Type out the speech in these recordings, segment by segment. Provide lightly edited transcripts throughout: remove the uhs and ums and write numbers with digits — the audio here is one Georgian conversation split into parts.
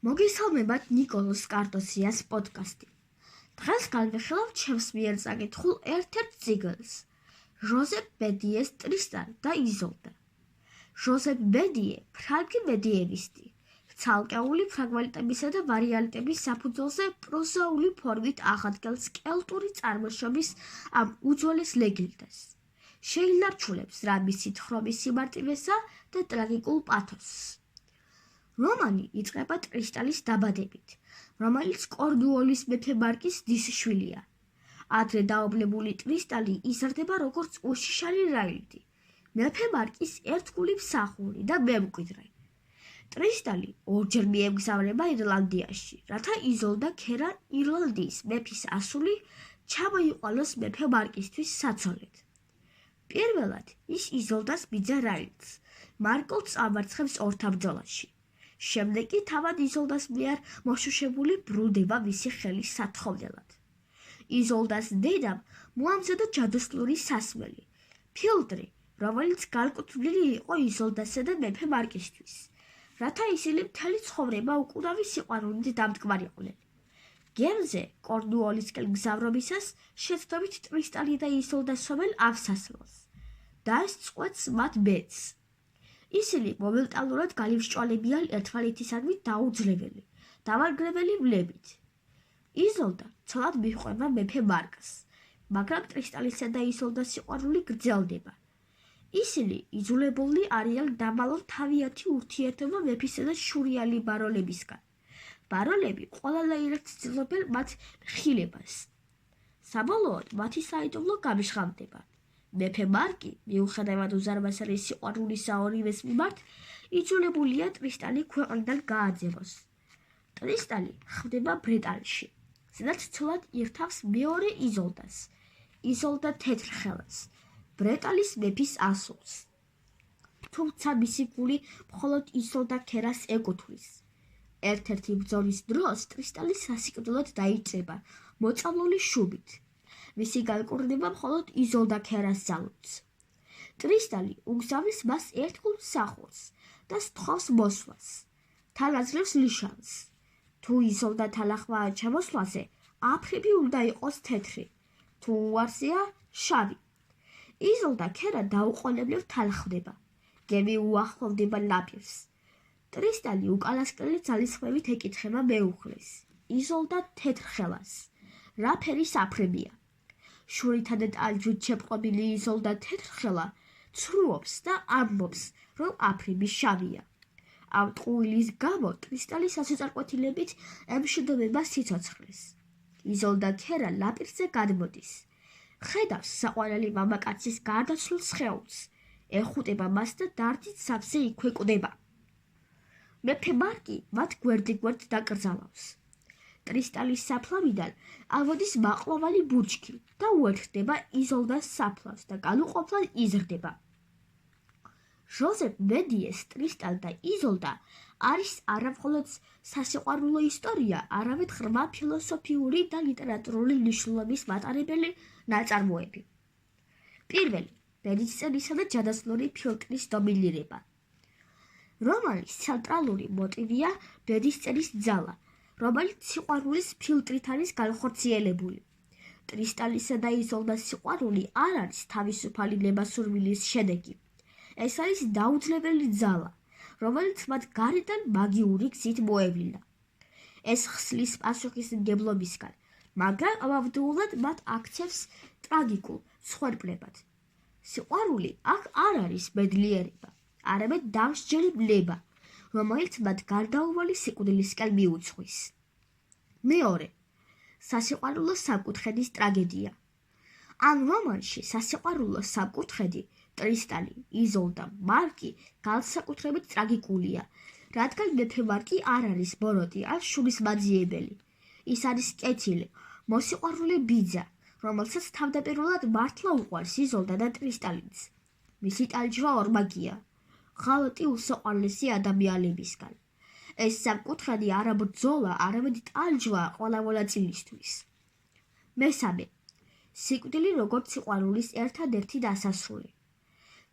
მოგესალმებათ ნიკოლოზ კარტოსიას პოდკასტი. დღეს განვიხილავთ ჩემს მიერ წაკითხულ ერთ-ერთ წიგნს, ჟოზეფ ბედიეს „ტრისტან და იზოლდა“. ჟოზეფ ბედიე ფრანგი მედიევისტი, ცალკეული ფრაგმენტებისა და ვარიანტების საფუძველზე პროზაული ფორმით აღადგენს კელტური წარმოშობის ამ უძველეს ლეგენდას. შეინარჩუნებს რამის სითხრობის სიმარტივესა და ტრაგიკულ პათოსს. რომანი იწყება ტრისტანის დაბადებით, რომელიც კორნუოლის მეფე მარკის დის-შვილია. ადრე დაობლებული ტრისტანი იზრდება როგორც უშიშარი რაინდი, მეფე მარკის ერთგული მსახური და მემკვიდრე. ტრისტანი ორჯერ მიემგზავრება ირლანდიაში, რათა იზოლდა ქერა ირლანდიის მეფის ასული ჩამოიყვანოს მეფე მარკისთვის საცოლედ. პირველად ის იზოლდას ბიძა რაინდს, მარკოლს ამარცხებს ორთა ბრძოლაში. შემდეგ კი თავად იზოლდას მიერ მოშუშებული ბრუნდება მისი ხელის სათხოვნელად. იზოლდას დედამ მოამზადა ჯადოსნური სასმელი, ფილტრი, რომელიც განკუთვნილი იყო იზოლდასა და მეფე მარკისთვის, რათა ისინი მთელი ცხოვრება უკურავი სიყვარულით დამდგმარიყვნენ. გემზე კორნუოლისკენ მგზავრობისას შეცდომით ტრისტანი და იზოლდა სვამენ ავსასრულს და ეს წყვეტს მათ ბედს. ისინი მომენტალურად განიმსჭვალებიან ერთმანეთისადმი დაუძლეველი, დამანგრეველი მლებით. იზოლდა ცოლად მიჰყვება მეფე მარკს, მაგრამ ტრისტანისა და იზოლდას სიყვარული გრძელდება. ისინი იძულებულნი არიან დამალონ თავიანთი ურთიერთობა მეფისა და შურიალი ბარონებისგან. ბარონები ყველანაირად ცდილობენ მათ ხილებას. საბოლოოდ მათი საიდუმლო გამჟღავნდება. მეფე მარკი, მიუხედავად უზარმაზარი სიყვარულისა ორივეს მიმართ, იძულებულია ტრისტანი ქვეყნიდან გააძევოს. ტრისტანი ხვდება ბრეტანში, სადაც ცოლად ირთავს მეორე იზოლდას, იზოლდა თეთრხელას, ბრეტანის მეფის ასულს. თუმცა მისი გული მხოლოდ იზოლდა ქერას ეკუთვნის. ერთ-ერთი ბრძოლის დროს ტრისტანი სასიკვდილოდ დაიჭრება მოწამლული შუბით. მისი განკურნება მხოლოდ იზოლდა ქერას ძალუძს. ტრისტანი უგზავნის მას ერთგულ მსახურს და სთხოვს მოსვლას. თან აძლევს ნიშანს. თუ იზოლდა თანახმად ჩამოსვლაზე, აფრები უნდა იყოს თეთრი, თუ უარსია შავი. იზოლდა ქერა დაუყოვნებლივ თანხმდება. გემი უახლოვდება ნაპირს. ტრისტანი უკანასკნელი ძალისხმევით ეკითხება მეუღლეს, იზოლდა თეთრხელას, რა ფერის აფრებია. შურითა და ტანჯვით შეპყრობილი იზოლდა თეთრხელა ცრუობს და ამბობს, რომ აფრები შავია. ამ ტყუილის გამო ტრისტანი სასოწარკვეთილებით ემშვიდობება სიცოცხლეს. იზოლდა ქერა ნაპირზე გადმოდის. ხედავს საყვარელი მამაკაცის გარდაცვლილ სხეულს, ეხუტება მას და დარდით სავსე იქვე კვდება. მეფე მარკი მათ გვერდიგვერდ დაკრძალავს. ტრისტანის საფლავიდან ამოდის მაყლოვანი ბუჩქი და უერთდება იზოლდას საფლავს და განუყოფლად იზრდება. ჟოზეფ ბედიეს „ტრისტან და იზოლდა“ არის არამხოლოდ სასიყვარულო ისტორია, არამედ ღრმა ფილოსოფიური და ლიტერატურული მნიშვნელობის მატარებელი ნაწარმოები. პირველი, ბედისწერისა და ჯადოსნური ფილტრის დომინირება. რომანის ცენტრალური მოტივია ბედისწერის ძალა, რომელიც სიყვარულის ფილტრით არის განხორციელებული. ტრისტანისა და იზოლდას სიყვარული არ არის თავისუფალი ნებასურვილის შედეგი. ეს არის დაუძლეველი ძალა, რომელიც მათ გარედან მაგიური გზით მოევლინა. ეს ხსლის პასუხისმგებლობისგან, მაგრამ ამავდროულად მათ აქცევს ტრაგიკულ მსხვერპლებად. სიყვარული აქ არ არის ბედნიერება, არამედ დამსჯელი ნება, რომელიც მათ გარდაუვალი სიკვდილისკენ მიუძღვის. მეორე, სასიყვარულო სამკუთხედის ტრაგედია. ამ რომანში სასიყვარულო სამკუთხედი ტრისტანი, იზოლდა, მარკი განსაკუთრებით ტრაგიკულია, რადგან მეფე მარკი არ არის ბოროტი ან შურისმაძიებელი. ის არის კეთილი, მოსიყვარულე ბიძა, რომელსაც თავდაპირველად მართლა უყვარს იზოლდა და ტრისტანიც. მისი ტანჯვა ორმაგია, ღალატი უსიყვარლესი ადამიანებისგან. ეს სამკუთხედი არა ბრძოლა, არამედ ტანჯვა ყველა მონაწილისთვის. მესამე, სიკვდილი როგორც სიყვარულის ერთადერთი დასასრული.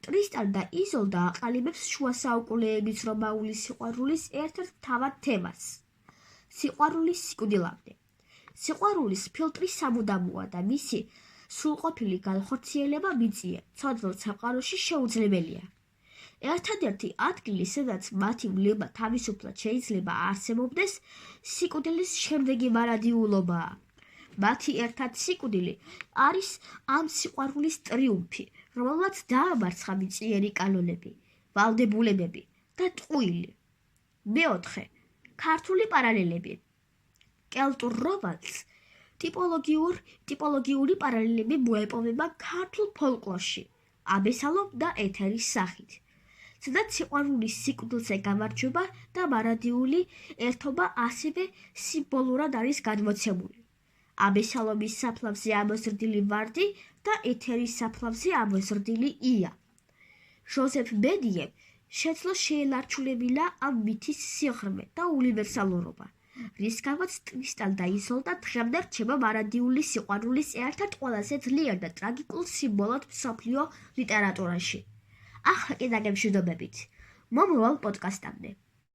ტრისტან და იზოლდა აყალიბებს შუა საუკუნეების რომაული სიყვარულის ერთ-ერთ მთავარ თემას. სიყვარულის სიკვდილამდე. სიყვარულის ფილტრი სამუდამოა და მისი სრულყოფილი განხორციელება მიწიერ, ცოდვილ სამყაროში შეუძლებელია. ერთადერთი ადგილი, სადაც მათი მლება თავისუფლად შეიძლება არსებობდეს, სიკვდილის შემდეგი მარადიულობაა. მათი ერთად სიკვდილი არის ამ სიყვარულის ტრიუმფი, რომელმაც დაამარცხა მიწიერი კანონები, ვალდებულებები და ტყუილი. მეოთხე, ქართული პარალელები. კელტურ რომანს ტიპოლოგიური პარალელები მოეპოვება ქართულ ფოლკლორში, აბესალომ და ეთერის სახით, სადაც სიყვარულის სიკვდილზე გამარჯვება და მარადიული ერთობა ასევე სიმბოლურად არის გადმოცემული. აბესალომის საფლავზე ამოზრდილი ვარდი და ეთერის საფლავზე ამოზრდილი ია. ჟოზეფ ბედიემ შეძლო შეელარჩუნებინა ამ მითის სიღრმე და უნივერსალურობა, რის გამოც ტრისტან და იზოლდა დღემდე რჩება მარადიული სიყვარულის ერთ-ერთ ყველაზე ძლიერ და ტრაგიკულ სიმბოლოდ მსოფლიო ლიტერატურაში. ახლა კი დაგემშვიდობებით. მომავალ პოდკასტამდე.